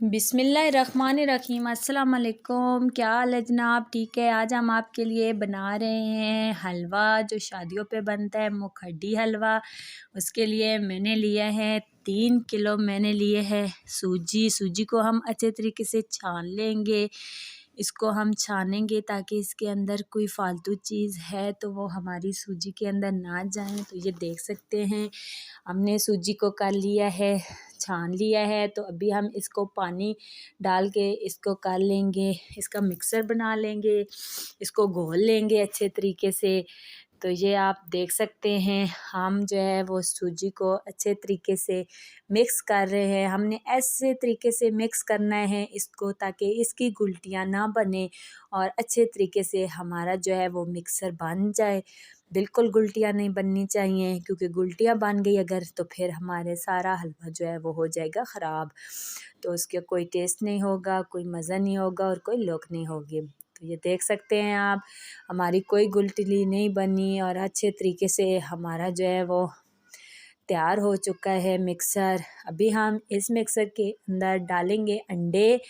बिस्मिल्लाहिर्रहमानिर्रहीम। अस्सलाम वालेकुम। क्या हाल है जनाब? ठीक है। आज हम आपके लिए बना रहे हैं हलवा जो शादियों पे बनता है, मुखड्डी हलवा। उसके लिए मैंने लिया है 3 किलो मैंने लिए है सूजी। सूजी को हम अच्छे तरीके से छान लेंगे। इसको हम छानेंगे ताकि इसके अंदर कोई फ़ालतू चीज़ है तो वो हमारी सूजी के अंदर ना जाए। तो ये देख सकते हैं हमने सूजी को कर लिया है, छान लिया है। तो अभी हम इसको पानी डाल के इसको कर लेंगे, इसका मिक्सर बना लेंगे, इसको घोल लेंगे अच्छे तरीके से। तो ये आप देख सकते हैं हम जो है वो सूजी को अच्छे तरीके से मिक्स कर रहे हैं। हमने ऐसे तरीके से मिक्स करना है इसको ताकि इसकी गुल्टियाँ ना बने और अच्छे तरीके से हमारा जो है वो मिक्सर बन जाए। बिल्कुल गुल्टियाँ नहीं बननी चाहिए, क्योंकि गुल्टियाँ बन गई अगर तो फिर हमारे सारा हलवा जो है वो हो जाएगा ख़राब। तो उसका कोई टेस्ट नहीं होगा, कोई मज़ा नहीं होगा और कोई लुक नहीं होगी। तो ये देख सकते हैं आप हमारी कोई गुलटिली नहीं बनी और अच्छे तरीके से हमारा जो है वो तैयार हो चुका है मिक्सर। अभी हम इस मिक्सर के अंदर डालेंगे अंडे।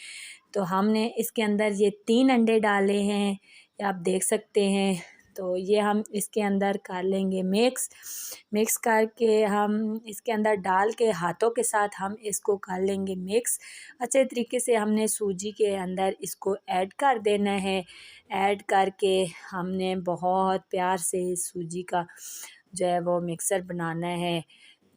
तो हमने इसके अंदर ये 3 अंडे डाले हैं, ये आप देख सकते हैं। तो ये हम इसके अंदर कर लेंगे मिक्स करके हम इसके अंदर डाल के हाथों के साथ हम इसको कर लेंगे मिक्स। अच्छे तरीके से हमने सूजी के अंदर इसको ऐड कर देना है। ऐड करके हमने बहुत प्यार से सूजी का जो है वो मिक्सर बनाना है।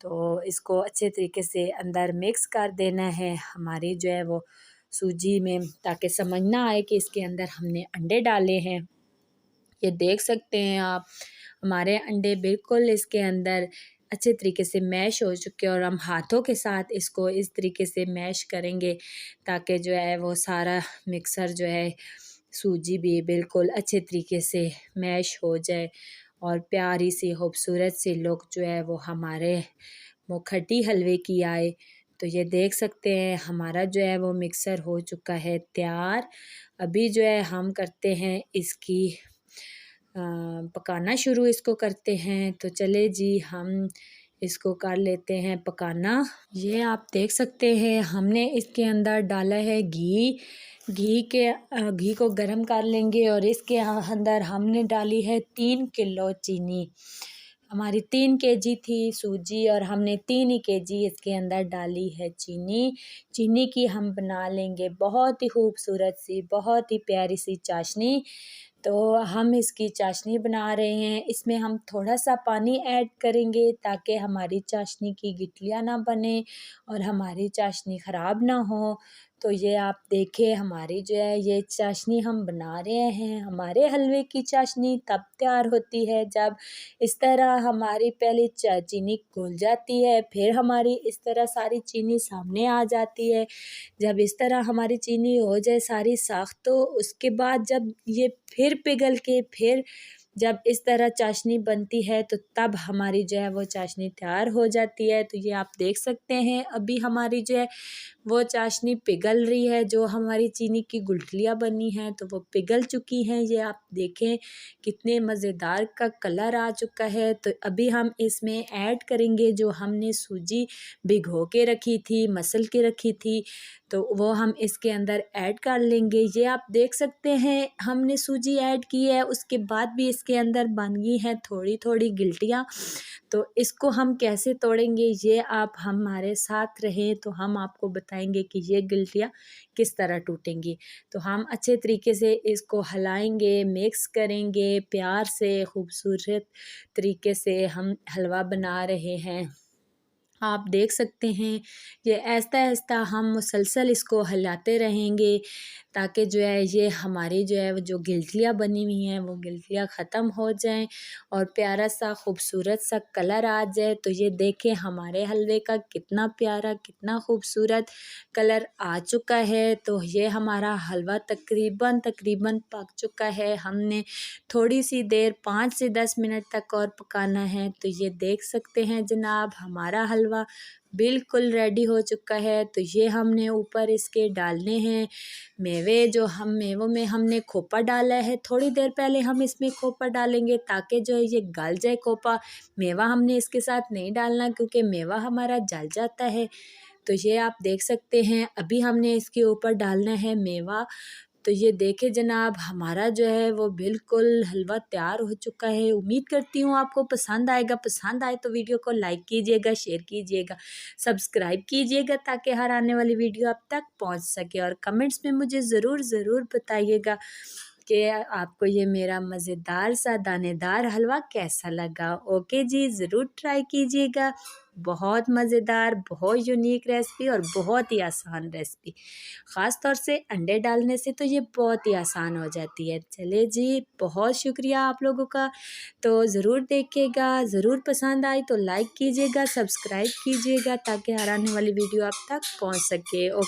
तो इसको अच्छे तरीके से अंदर मिक्स कर देना है हमारी जो है वो सूजी में, ताकि समझ ना आए कि इसके अंदर हमने अंडे डाले हैं। ये देख सकते हैं आप हमारे अंडे बिल्कुल इसके अंदर अच्छे तरीके से मैश हो चुके हैं और हम हाथों के साथ इसको इस तरीके से मैश करेंगे ताकि जो है वो सारा मिक्सर जो है सूजी भी बिल्कुल अच्छे तरीके से मैश हो जाए और प्यारी सी खूबसूरत सी लुक जो है वो हमारे मुखट्टी हलवे की आए। तो ये देख सकते हैं हमारा जो है वो मिक्सर हो चुका है तैयार। अभी जो है हम करते हैं इसकी पकाना शुरू इसको करते हैं। तो चले जी हम इसको कर लेते हैं पकाना। ये आप देख सकते हैं हमने इसके अंदर डाला है घी को गरम कर लेंगे और इसके अंदर हमने डाली है 3 किलो चीनी। हमारी 3 केजी थी सूजी और हमने 3 ही केजी इसके अंदर डाली है चीनी। चीनी की हम बना लेंगे बहुत ही खूबसूरत सी, बहुत ही प्यारी सी चाशनी। तो हम इसकी चाशनी बना रहे हैं। इसमें हम थोड़ा सा पानी ऐड करेंगे ताकि हमारी चाशनी की गिटलियाँ ना बने और हमारी चाशनी ख़राब ना हो। तो ये आप देखें हमारी जो है ये चाशनी हम बना रहे हैं। हमारे हलवे की चाशनी तब तैयार होती है जब इस तरह हमारी पहले चीनी घुल जाती है, फिर हमारी इस तरह सारी चीनी सामने आ जाती है। जब इस तरह हमारी चीनी हो जाए सारी साख़, तो उसके बाद जब ये फिर पिघल के फिर जब इस तरह चाशनी बनती है तो तब हमारी जो है वो चाशनी तैयार हो जाती है। तो ये आप देख सकते हैं अभी हमारी जो है वो चाशनी पिघल रही है, जो हमारी चीनी की गुठलियाँ बनी हैं तो वो पिघल चुकी हैं। ये आप देखें कितने मज़ेदार का कलर आ चुका है। तो अभी हम इसमें ऐड करेंगे जो हमने सूजी भिगो के रखी थी, मसल के रखी थी, तो वो हम इसके अंदर ऐड कर लेंगे। ये आप देख सकते हैं हमने सूजी ऐड की है, उसके बाद भी इसके अंदर बन गई हैं थोड़ी थोड़ी गिल्टियाँ। तो इसको हम कैसे तोड़ेंगे ये आप हमारे साथ रहें तो हम आपको बताएंगे कि ये गिल्टियाँ किस तरह टूटेंगी। तो हम अच्छे तरीके से इसको हिलाएंगे, मिक्स करेंगे प्यार से, खूबसूरत तरीके से हम हलवा बना रहे हैं। आप देख सकते हैं ये आहिस्ता-आहिस्ता हम मुसलसल इसको हिलाते रहेंगे ताकि जो है ये हमारी जो है जो गिल्टियाँ बनी हुई हैं वो गिल्टियाँ ख़त्म हो जाएं और प्यारा सा खूबसूरत सा कलर आ जाए। तो ये देखें हमारे हलवे का कितना प्यारा, कितना खूबसूरत कलर आ चुका है। तो ये हमारा हलवा तकरीबन पक चुका है। हमने थोड़ी सी देर 5 से 10 मिनट तक और पकाना है। तो ये देख सकते हैं जनाब हमारा हलवा बिल्कुल रेडी हो चुका है। तो ये हमने ऊपर इसके डालने हैं मेवे। जो हम मेवों में हमने खोपा डाला है, थोड़ी देर पहले हम इसमें खोपा डालेंगे ताकि जो है ये गल जाए खोपा। मेवा हमने इसके साथ नहीं डालना क्योंकि मेवा हमारा जल जाता है। तो ये आप देख सकते हैं। अभी हमने इसके ऊपर डालना है मेवा। तो ये देखे जनाब, हमारा जो है वो बिल्कुल हलवा तैयार हो चुका है। उम्मीद करती हूँ आपको पसंद आएगा। पसंद आए तो वीडियो को लाइक कीजिएगा, शेयर कीजिएगा, सब्सक्राइब कीजिएगा ताकि हर आने वाली वीडियो आप तक पहुँच सके। और कमेंट्स में मुझे ज़रूर बताइएगा कि आपको ये मेरा मज़ेदार सा दानेदार हलवा कैसा लगा। ओके जी, ज़रूर ट्राई कीजिएगा। बहुत मज़ेदार, बहुत यूनिक रेसिपी और बहुत ही आसान रेसिपी। ख़ास तौर से अंडे डालने से तो ये बहुत ही आसान हो जाती है। चलिए जी, बहुत शुक्रिया आप लोगों का। तो ज़रूर देखिएगा, ज़रूर पसंद आए तो लाइक कीजिएगा, सब्सक्राइब कीजिएगा ताकि हर आने वाली वीडियो आप तक पहुँच सके।